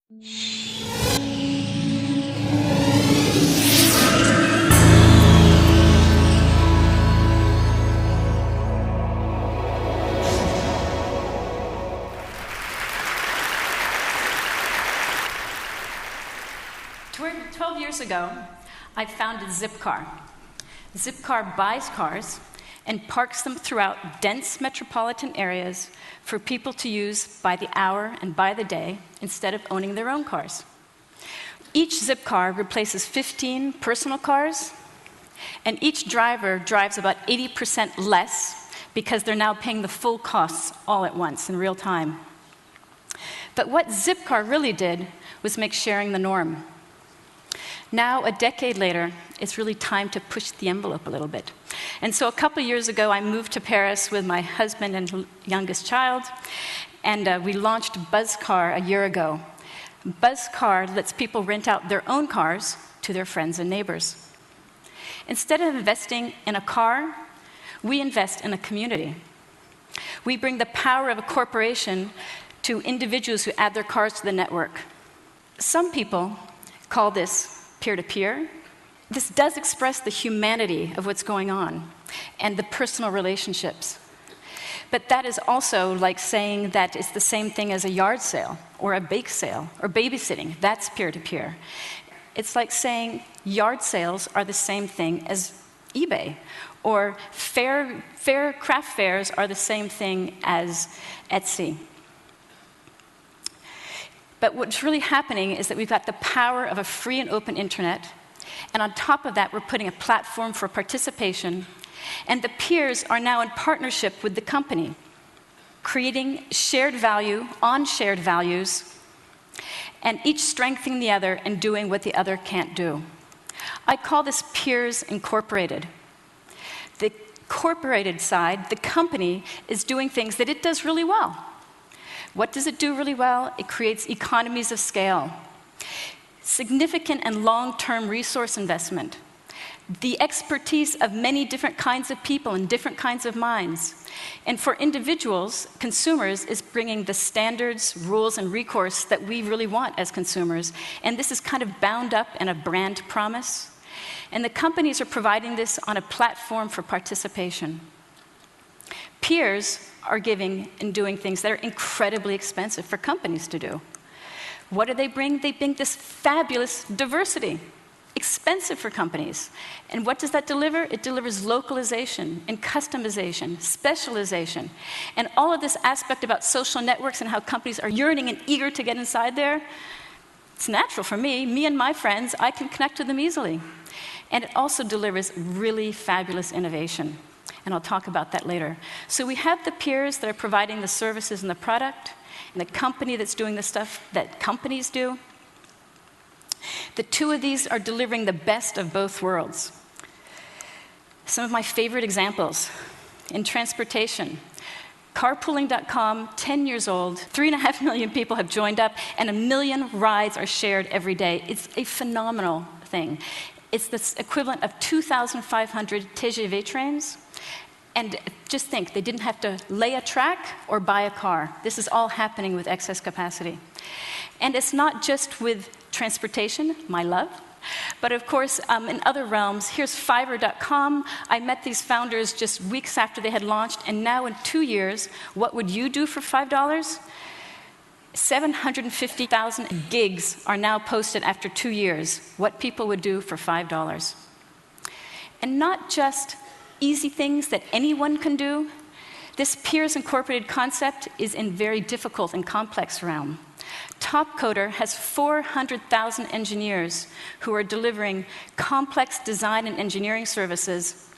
12 years ago, I founded Zipcar. Zipcar buys cars and parks them throughout dense metropolitan areas for people to use by the hour and by the day instead of owning their own cars. Each Zipcar replaces 15 personal cars, and each driver drives about 80% less because they're now paying the full costs all at once in real time. But what Zipcar really did was make sharing the norm. Now, a decade later, it's really time to push the envelope a little bit. And so a couple years ago, I moved to Paris with my husband and youngest child, and we launched Buzzcar a year ago. Buzzcar lets people rent out their own cars to their friends and neighbors. Instead of investing in a car, we invest in a community. We bring the power of a corporation to individuals who add their cars to the network. Some people call this peer-to-peer. This does express the humanity of what's going on and the personal relationships. But that is also like saying that it's the same thing as a yard sale or a bake sale or babysitting. That's peer-to-peer. It's like saying yard sales are the same thing as eBay, or craft fairs are the same thing as Etsy. But what's really happening is that we've got the power of a free and open internet, and on top of that, we're putting a platform for participation, and the peers are now in partnership with the company, creating shared value on shared values, and each strengthening the other and doing what the other can't do. I call this Peers Incorporated. The incorporated side, the company, is doing things that it does really well. What does it do really well? It creates economies of scale, significant and long-term resource investment, the expertise of many different kinds of people and different kinds of minds. And for individuals, consumers, is bringing the standards, rules, and recourse that we really want as consumers. And this is kind of bound up in a brand promise. And the companies are providing this on a platform for participation. Peers are giving and doing things that are incredibly expensive for companies to do. What do they bring? They bring this fabulous diversity, expensive for companies. And what does that deliver? It delivers localization and customization, specialization. And all of this aspect about social networks and how companies are yearning and eager to get inside there, it's natural for me. Me and my friends, I can connect to them easily. And it also delivers really fabulous innovation. And I'll talk about that later. So we have the peers that are providing the services and the product, and the company that's doing the stuff that companies do. The two of these are delivering the best of both worlds. Some of my favorite examples in transportation. Carpooling.com, 10 years old, 3.5 million people have joined up, and 1 million rides are shared every day. It's a phenomenal thing. It's the equivalent of 2,500 TGV trains. And just think, they didn't have to lay a track or buy a car. This is all happening with excess capacity. And it's not just with transportation, my love, but of course, in other realms. Here's Fiverr.com. I met these founders just weeks after they had launched, and now in 2 years, what would you do for $5? 750,000 gigs are now posted after 2 years, what people would do for $5. And not just easy things that anyone can do. This Peers Incorporated concept is in very difficult and complex realm. Topcoder has 400,000 engineers who are delivering complex design and engineering services.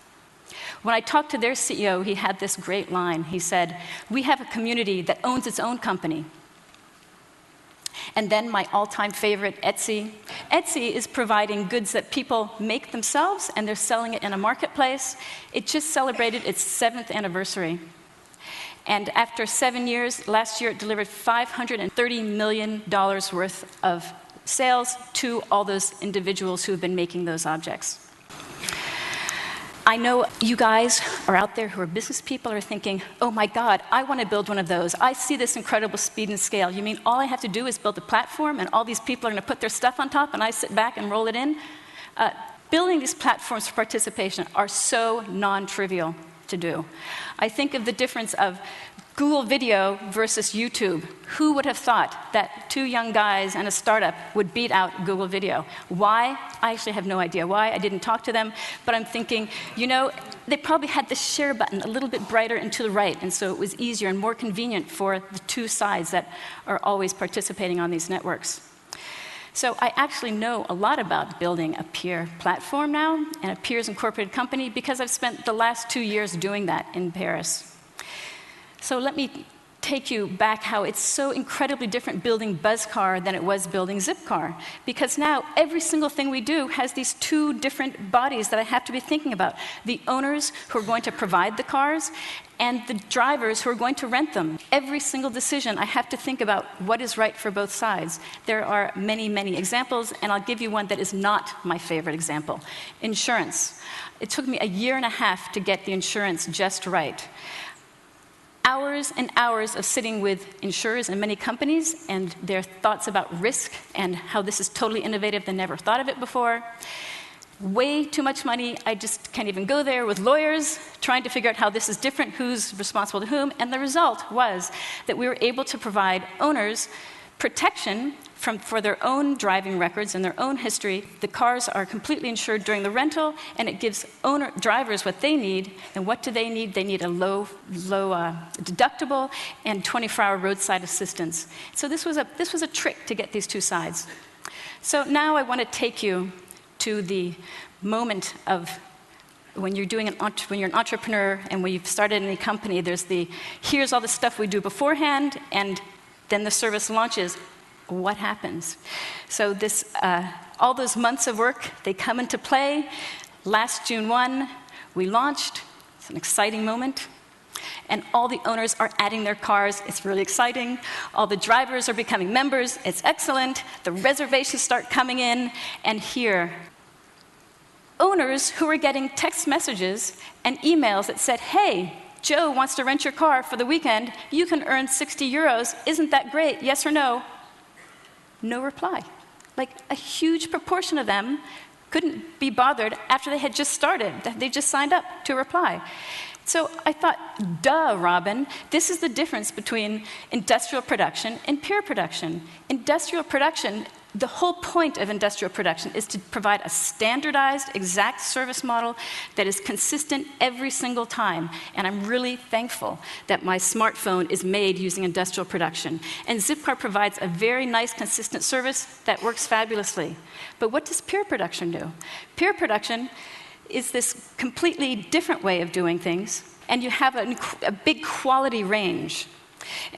When I talked to their CEO, he had this great line. He said, "We have a community that owns its own company." And then my all-time favorite, Etsy. Etsy is providing goods that people make themselves, and they're selling it in a marketplace. It just celebrated its 7th anniversary. And after 7 years, last year it delivered $530 million worth of sales to all those individuals who have been making those objects. I know you guys are out there who are business people are thinking, oh my God, I want to build one of those. I see this incredible speed and scale. You mean all I have to do is build a platform and all these people are going to put their stuff on top and I sit back and roll it in? Building these platforms for participation are so non-trivial to do. I think of the difference of Google Video versus YouTube. Who would have thought that 2 young guys and a startup would beat out Google Video? Why? I actually have no idea why. I didn't talk to them, but I'm thinking, you know, they probably had the share button a little bit brighter and to the right, and so it was easier and more convenient for the 2 sides that are always participating on these networks. So I actually know a lot about building a peer platform now and a peers incorporated company because I've spent the last 2 years doing that in Paris. So let me take you back how it's so incredibly different building Buzzcar than it was building Zipcar. Because now every single thing we do has these 2 different bodies that I have to be thinking about. The owners who are going to provide the cars and the drivers who are going to rent them. Every single decision I have to think about what is right for both sides. There are many, many examples, and I'll give you one that is not my favorite example. Insurance. It took me a year and a half to get the insurance just right. Hours and hours of sitting with insurers and many companies and their thoughts about risk and how this is totally innovative, they never thought of it before. Way too much money, I just can't even go there with lawyers trying to figure out how this is different, who's responsible to whom, and the result was that we were able to provide owners protection for their own driving records and their own history. The cars are completely insured during the rental, and it gives drivers what they need. And what do they need? They need a low deductible and 24-hour roadside assistance. So this was a trick to get these 2 sides. So now I want to take you to the moment of when you're an entrepreneur and when you've started any company. There's here's all the stuff we do beforehand, and then the service launches. What happens? So all those months of work, they come into play. Last June 1, we launched. It's an exciting moment. And all the owners are adding their cars. It's really exciting. All the drivers are becoming members. It's excellent. The reservations start coming in. And here, owners who are getting text messages and emails that said, hey, Joe wants to rent your car for the weekend. You can earn 60 euros. Isn't that great? Yes or no? No reply. Like a huge proportion of them couldn't be bothered after they had just started. They just signed up to reply. So I thought, duh, Robin, this is the difference between industrial production and peer production. Industrial production, the whole point of industrial production is to provide a standardized, exact service model that is consistent every single time. And I'm really thankful that my smartphone is made using industrial production. And Zipcar provides a very nice, consistent service that works fabulously. But what does peer production do? Peer production is this completely different way of doing things, and you have a big quality range.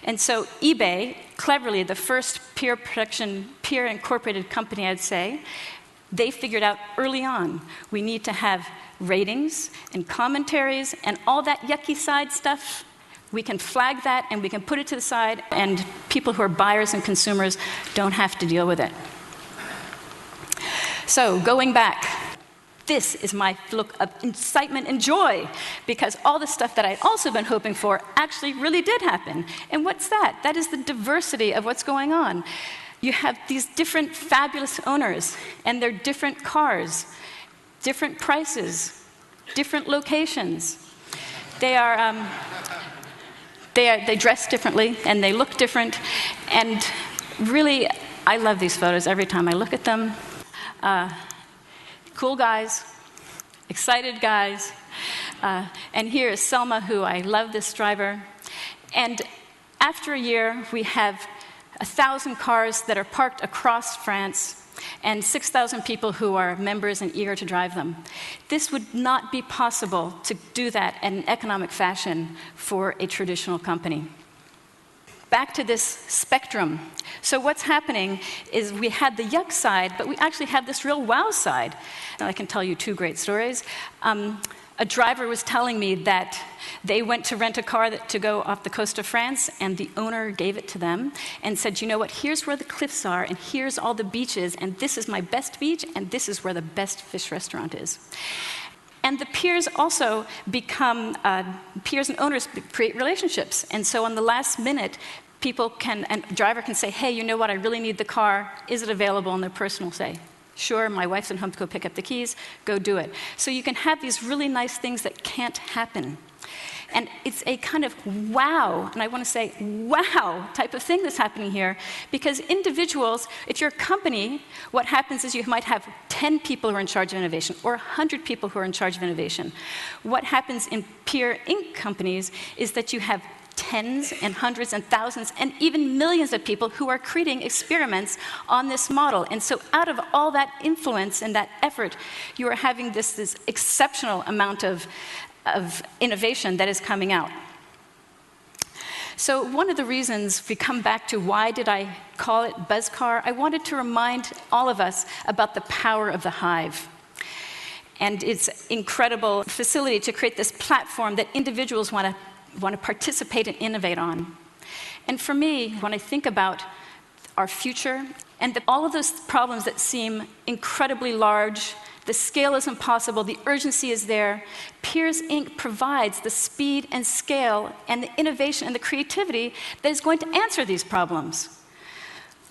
And so eBay, cleverly, the first peer incorporated company, I'd say, they figured out early on, we need to have ratings and commentaries and all that yucky side stuff. We can flag that and we can put it to the side, and people who are buyers and consumers don't have to deal with it. So going back, this is my look of excitement and joy, because all the stuff that I'd also been hoping for actually really did happen. And what's that? That is the diversity of what's going on. You have these different fabulous owners, and they're different cars, different prices, different locations. They dress differently, and they look different. And really, I love these photos every time I look at them. Cool guys, excited guys. And here is Selma, who I love this driver. And after a year, we have 1,000 cars that are parked across France and 6,000 people who are members and eager to drive them. This would not be possible to do that in an economic fashion for a traditional company. Back to this spectrum. So what's happening is we had the yuck side, but we actually have this real wow side. And I can tell you 2 great stories. A driver was telling me that they went to rent a car to go off the coast of France, and the owner gave it to them and said, you know what, here's where the cliffs are, and here's all the beaches, and this is my best beach, and this is where the best fish restaurant is. And the peers also become, peers and owners create relationships. And so on the last minute, people can, and a driver can say, hey, you know what, I really need the car. Is it available? And the person will say, sure, my wife's at home to go pick up the keys, go do it. So you can have these really nice things that can't happen. And it's a kind of wow, and I want to say wow type of thing that's happening here, because individuals, if you're a company, what happens is you might have 10 people who are in charge of innovation, or 100 people who are in charge of innovation. What happens in peer Inc. companies is that you have tens and hundreds and thousands and even millions of people who are creating experiments on this model. And so out of all that influence and that effort, you are having this exceptional amount of innovation that is coming out. So one of the reasons, if we come back to why did I call it Buzzcar, I wanted to remind all of us about the power of the hive and its incredible facility to create this platform that individuals want to participate and innovate on. And for me, when I think about our future and all of those problems that seem incredibly large, the scale is impossible, the urgency is there, Peers Inc. provides the speed and scale and the innovation and the creativity that is going to answer these problems.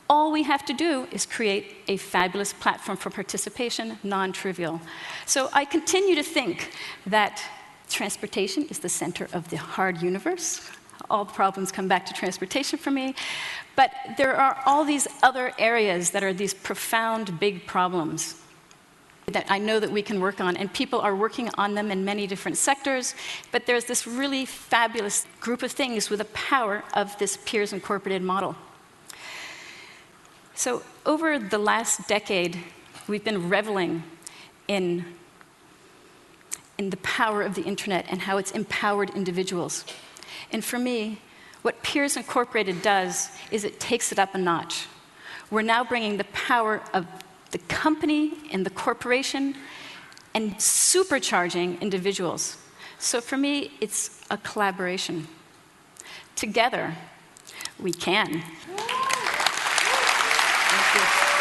All we have to do is create a fabulous platform for participation, non-trivial. So I continue to think that transportation is the center of the hard universe. All the problems come back to transportation for me. But there are all these other areas that are these profound, big problems that I know that we can work on, and people are working on them in many different sectors, but there's this really fabulous group of things with the power of this peers incorporated model. So over the last decade, we've been reveling in the power of the internet and how it's empowered individuals. And for me, what Peers Incorporated does is it takes it up a notch. We're now bringing the power of the company and the corporation and supercharging individuals. So for me, it's a collaboration. Together, we can. Thank you.